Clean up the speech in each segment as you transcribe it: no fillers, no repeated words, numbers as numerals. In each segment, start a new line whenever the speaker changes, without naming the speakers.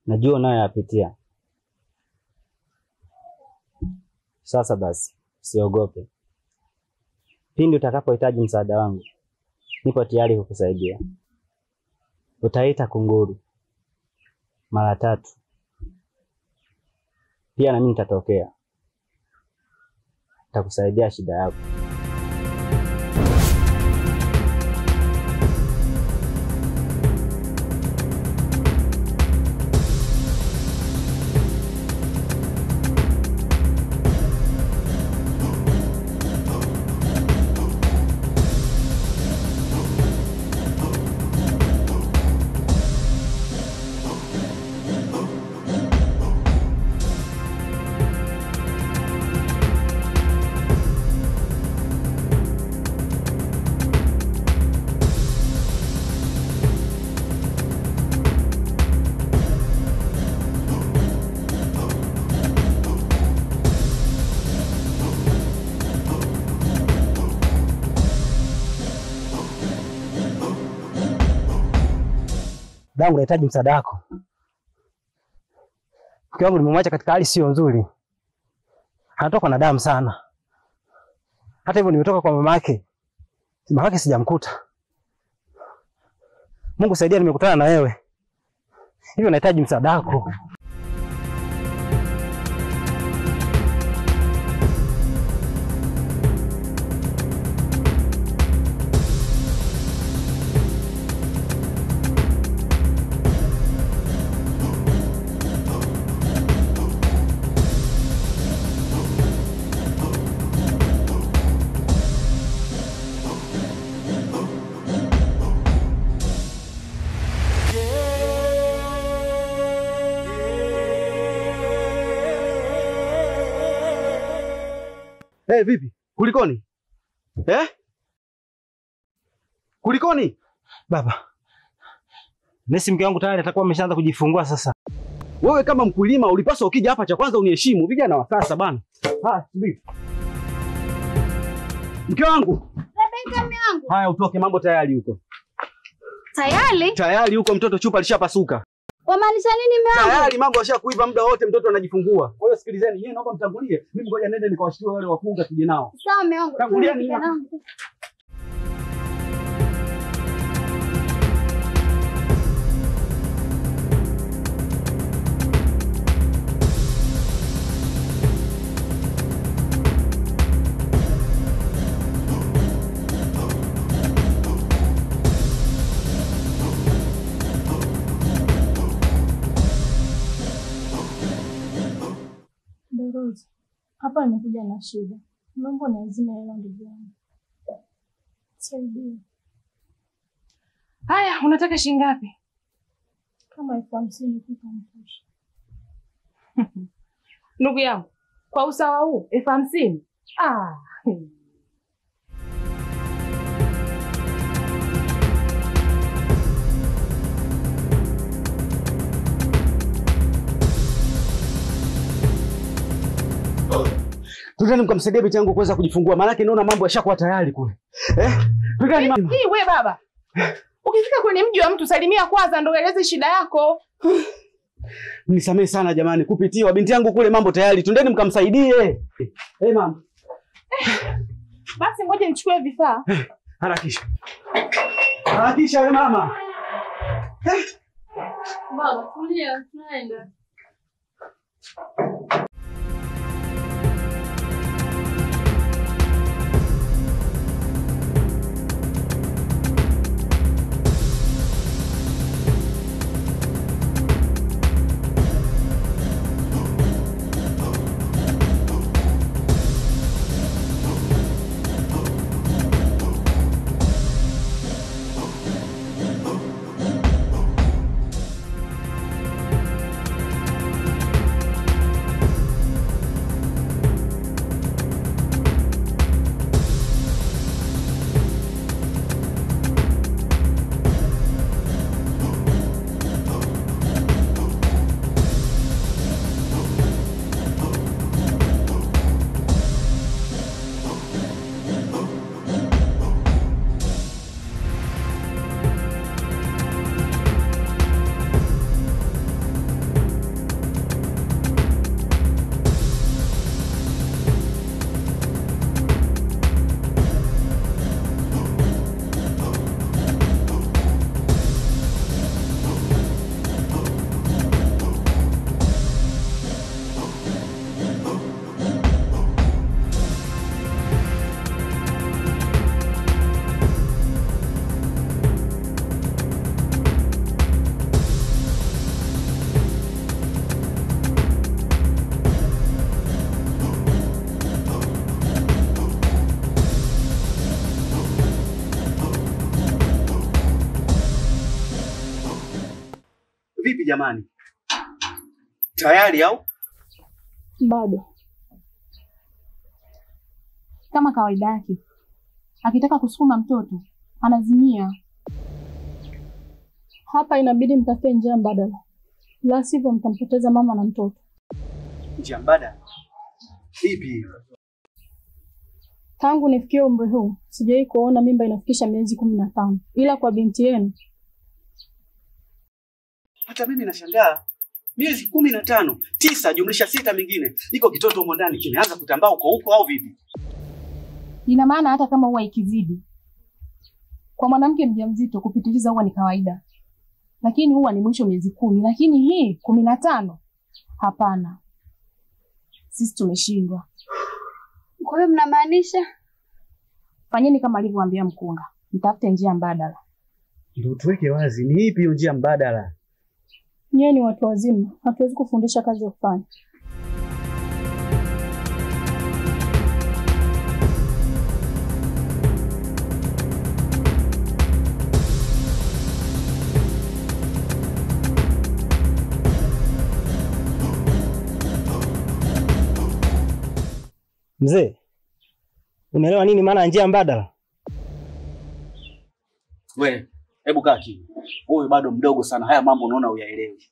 Najua unayoyapitia. Sasa basi, usiogope. Pindi utakapohitaji msaada wangu, nipo tayari kukusaidia. Utaita kunguru mara 3. Pia na mimi nitatokea. Nitakusaidia shida yako.
Dangu, nahitaji msaada wako. Mke wangu nimemwacha katika hali sio nzuri. Anatoka na damu sana. Hata hivyo nimetoka kwa mama yake. Mama yake sijamkuta. Mungu saidia, nimekutana na wewe. Hivyo nahitaji msaada wako.
Vipi? Kulikoni? Kulikoni?
Baba, nesi mke wangu tayari atakuwa ameshaanza kujifungua sasa.
Wewe kama mkulima ulipaswa ukija hapa cha kwanza uniheshimu. Vijana wa sasa bana. Subiri. Mke wangu.
Rebeka, mke wangu.
Haya, utoke, mambo tayari huko.
Tayari?
Tayari huko, mtoto chupa alishapasuka.
Wamaanisha nini mke wangu?
Tayari mambo yashakuiva, muda wote mtoto anajifungua. Kwa hiyo sikilizeni, yeye naomba mtangulie. Mimi ngoja nende nikawashtua wale wakunga tuje nao.
Sawa mke wangu.
Tangulieni.
Rose, hapa nimekuja na shida. Naomba niazime hela ndugu yangu. Saidia.
Haya, unataka shilingi ngapi?
Kama 50,000 kitamtosha.
Ndugu yangu, kwa usawa huu 50,000?
Twendeni mkamsaidia binti yangu kuweza kujifungua, maana yake naona mambo yashakuwa tayari kule. Twendeni mama.
Hii wewe baba. Ukifika kwenye mji wa mtu salimia kwanza ndio eleze shida yako.
Nisamehe sana jamani, kupitiwa binti yangu kule, mambo tayari. Twendeni mkamsaidie. Mama.
Basi ngoja nichukue vifaa.
Harakisha. Harakisha wewe mama.
Baba, tulia, tunaenda.
Vipi jamani? Tayari au?
Bado. Kama kawaida yake. Akitaka kusukuma mtoto, anazimia. Hapa inabidi mtafute njia mbadala. La sivyo mtampoteza mama na mtoto.
Njia mbadala? Vipi?
Tangu nifikie umri huu, sijawahi kuona mimba inafikisha miezi 15. Ila kwa binti yenu.
Hata mimi nashangaa. Miezi 15, 9 jumlisha 6 mingine. Iko kitoto huko ndani kimeanza kutambaa huko au vipi?
Ina maana hata kama huwa ikizidi. Kwa mwanamke mjamzito kupitiliza huwa ni kawaida. Lakini huwa ni mwisho miezi 10, lakini hii 15. Hapana. Sisi tumeshindwa.
Kwa hiyo mnamaanisha?
Fanyeni kama alivyowaambia mkunga. Mtafute njia mbadala.
Ndio tuweke wazi, ni ipi hiyo njia mbadala?
Nyie ni watu wazima, hatuwezi kufundisha kazi ya kufanya.
Mzee, unaelewa nini maana njia mbadala?
Wewe, hebu kaa kimya. Wewe bado mdogo sana. Haya mambo unaona uyaelewi.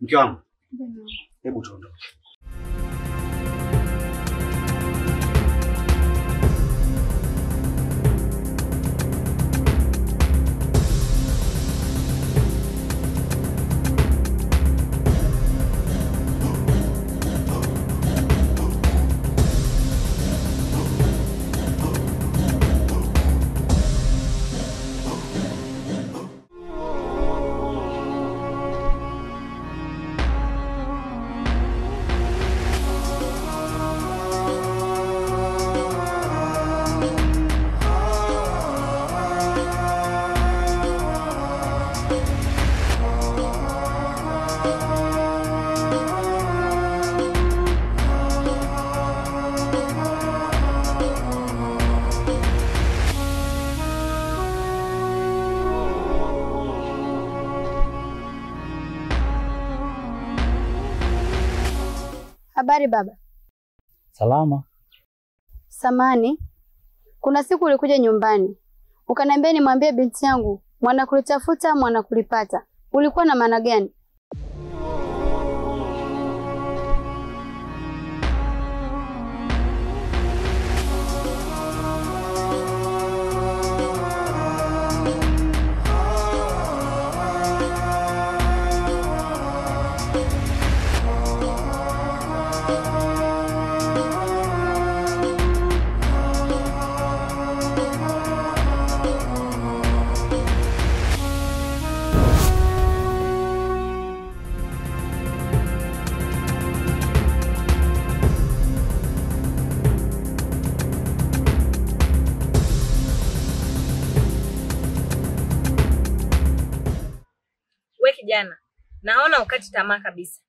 Mke wangu. Hebu tuondoke.
Habari baba.
Salama.
Samani, kuna siku ulikuja nyumbani. Ukaniambia nimwambie binti yangu, mwana kulitafuta, mwana kulipata. Ulikuwa na maana gani?
Kijana, naona ukati tamaa kabisa.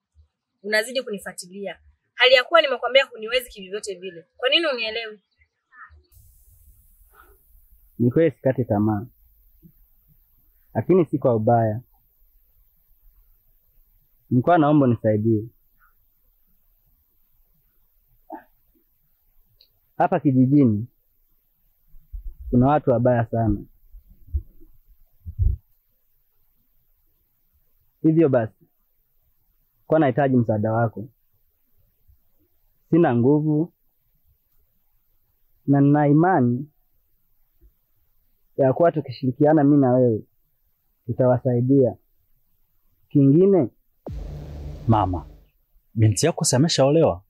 Unazidi kunifuatilia. Hali ya kuwa nimekwambia huniwezi kivyote vile. Kwa nini unielewi?
Ni kweli sikati tamaa. Lakini si kwa ubaya. Nilikuwa naomba unisaidie. Hapa kijijini kuna watu wabaya sana. Hivyo basi, kwa nahitaji msaada wako. Sina nguvu na nina imani ya kuwa tukishirikiana mimi na wewe tutawasaidia. Kingine,
mama, binti yako ameshaolewa.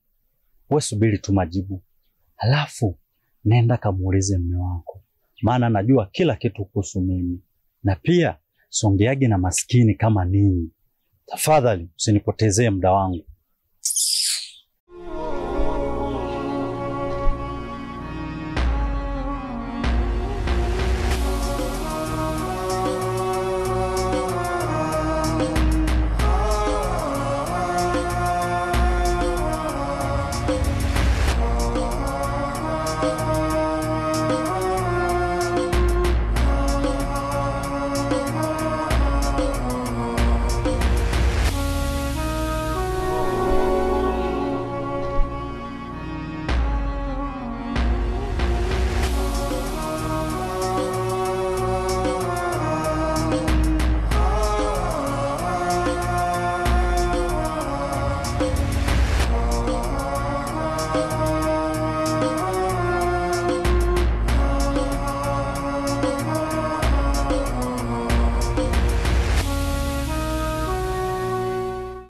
Wewe subiri tu majibu. Halafu nenda kamuulize mume wako. Maana najua kila kitu kuhusu mimi. Na pia songeage na maskini kama ninyi. Tafadhali usinipotezee muda wangu.